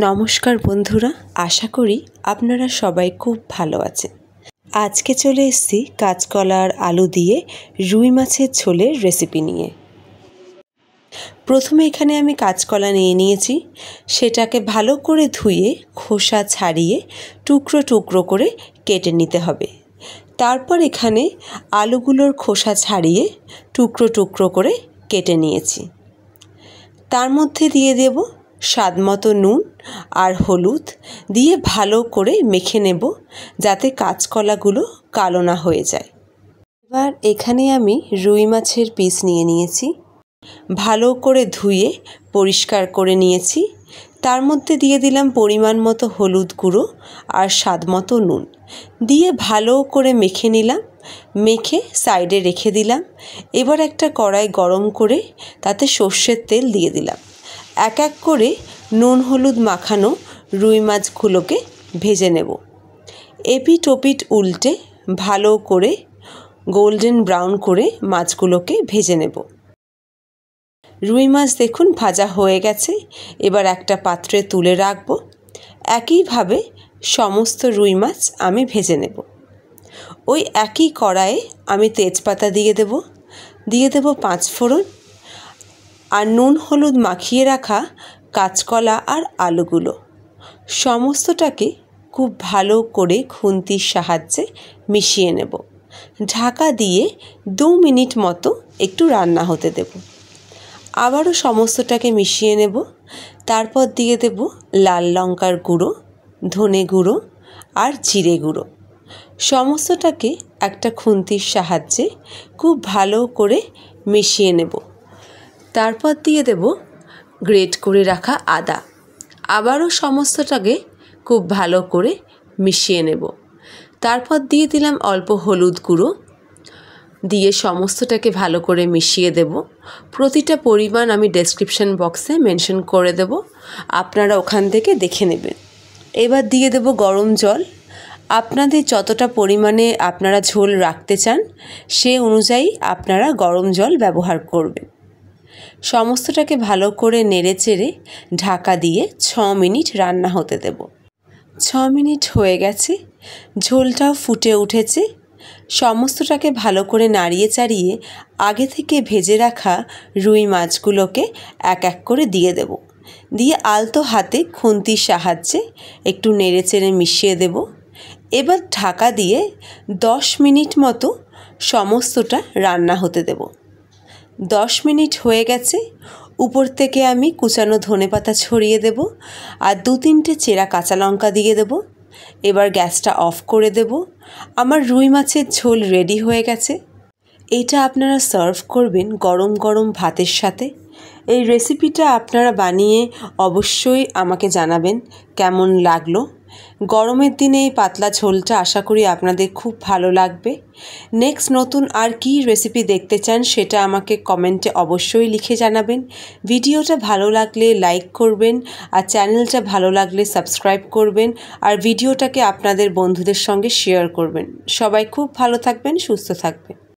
নমস্কার বন্ধুরা, আশা করি আপনারা সবাই খুব ভালো আছেন। আজকে চলে এসেছি কাঁচকলা আর আলু দিয়ে রুই মাছের ঝোলের রেসিপি নিয়ে। প্রথমে এখানে আমি কাঁচকলা নিয়ে নিয়েছি, সেটাকে ভালো করে ধুয়ে খোসা ছাড়িয়ে টুকরো টুকরো করে কেটে নিতে হবে। তারপর এখানে আলুগুলোর খোসা ছাড়িয়ে টুকরো টুকরো করে কেটে নিয়েছি। তার মধ্যে দিয়ে দেব স্বাদমতো নুন আর হলুদ দিয়ে ভালো করে মেখে নেব, যাতে কাঁচকলাগুলো কালো না হয়ে যায়। এবার এখানে আমি রুই মাছের পিস নিয়ে নিয়েছি, ভালো করে ধুয়ে পরিষ্কার করে নিয়েছি। তার মধ্যে দিয়ে দিলাম পরিমাণ মতো হলুদ গুঁড়ো আর স্বাদমতো নুন দিয়ে ভালো করে মেখে নিলাম। মেখে সাইডে রেখে দিলাম। এবার একটা কড়াই গরম করে তাতে সর্ষের তেল দিয়ে দিলাম। এক এক করে নুন হলুদ মাখানো রুই মাছগুলোকে ভেজে নেব। এপিট ওপিট উল্টে ভালো করে গোল্ডেন ব্রাউন করে মাছগুলোকে ভেজে নেব। রুই মাছ দেখুন ভাজা হয়ে গেছে। এবার একটা পাত্রে তুলে রাখব। একইভাবে সমস্ত রুই মাছ আমি ভেজে নেব। ওই একই কড়াইয়ে আমি তেজপাতা দিয়ে দেব 5 ফোড়ন আর নুন হলুদ মাখিয়ে রাখা কাঁচকলা আর আলুগুলো সমস্তটাকে খুব ভালো করে খুন্তির সাহায্যে মিশিয়ে নেব। ঢাকা দিয়ে 2 মিনিট মতো একটু রান্না হতে দেব। আবারও সমস্তটাকে মিশিয়ে নেব। তারপর দিয়ে দেব লাল লঙ্কার গুঁড়ো, ধনে গুঁড়ো আর জিরে গুঁড়ো। সমস্তটাকে একটা খুন্তির সাহায্যে খুব ভালো করে মিশিয়ে নেব। তারপর দিয়ে দেব গ্রেট করে রাখা আদা। আবারও সমস্তটাকে খুব ভালো করে মিশিয়ে নেব। তারপর দিয়ে দিলাম অল্প হলুদ গুঁড়ো দিয়ে সমস্তটাকে ভালো করে মিশিয়ে দেব। প্রতিটা পরিমাণ আমি ডেসক্রিপশন বক্সে মেনশন করে দেব, আপনারা ওখান থেকে দেখে নেবেন। এবার দিয়ে দেব গরম জল। আপনাদের যতটা পরিমাণে আপনারা ঝোল রাখতে চান সে অনুযায়ী আপনারা গরম জল ব্যবহার করবেন। সমস্তটাকে ভালো করে নেড়ে চেড়ে ঢাকা দিয়ে 6 মিনিট রান্না হতে দেব। 6 মিনিট হয়ে গেছে, ঝোলটাও ফুটে উঠেছে। সমস্তটাকে ভালো করে নাড়িয়ে চাড়িয়ে আগে থেকে ভেজে রাখা রুই মাছগুলোকে এক এক করে দিয়ে দেব। দিয়ে আলতো হাতে খুন্তির সাহায্যে একটু নেড়ে চেড়ে মিশিয়ে দেব। এবার ঢাকা দিয়ে 10 মিনিট মতো সমস্তটা রান্না হতে দেব। 10 মিনিট হয়ে গেছে। উপর থেকে আমি কুচানো ধনেপাতা ছড়িয়ে দেব আর 2-3টে চেরা কাঁচা লঙ্কা দিয়ে দেব। এবার গ্যাসটা অফ করে দেব। আমার রুই মাছের ঝোল রেডি হয়ে গেছে। এটা আপনারা সার্ভ করবেন গরম গরম ভাতের সাথে। এই রেসিপিটা আপনারা বানিয়ে অবশ্যই আমাকে জানাবেন কেমন লাগলো। গরমের দিনে এই পাতলা ঝোলটা আশা করি আপনাদের খুব ভালো লাগবে। নেক্সট নতুন আর কি রেসিপি দেখতে চান সেটা আমাকে কমেন্টে অবশ্যই লিখে জানাবেন। ভিডিওটা ভালো লাগলে লাইক করবেন আর চ্যানেলটা ভালো লাগলে সাবস্ক্রাইব করবেন আর ভিডিওটাকে আপনাদের বন্ধুদের সঙ্গে শেয়ার করবেন। সবাই খুব ভালো থাকবেন, সুস্থ থাকবেন।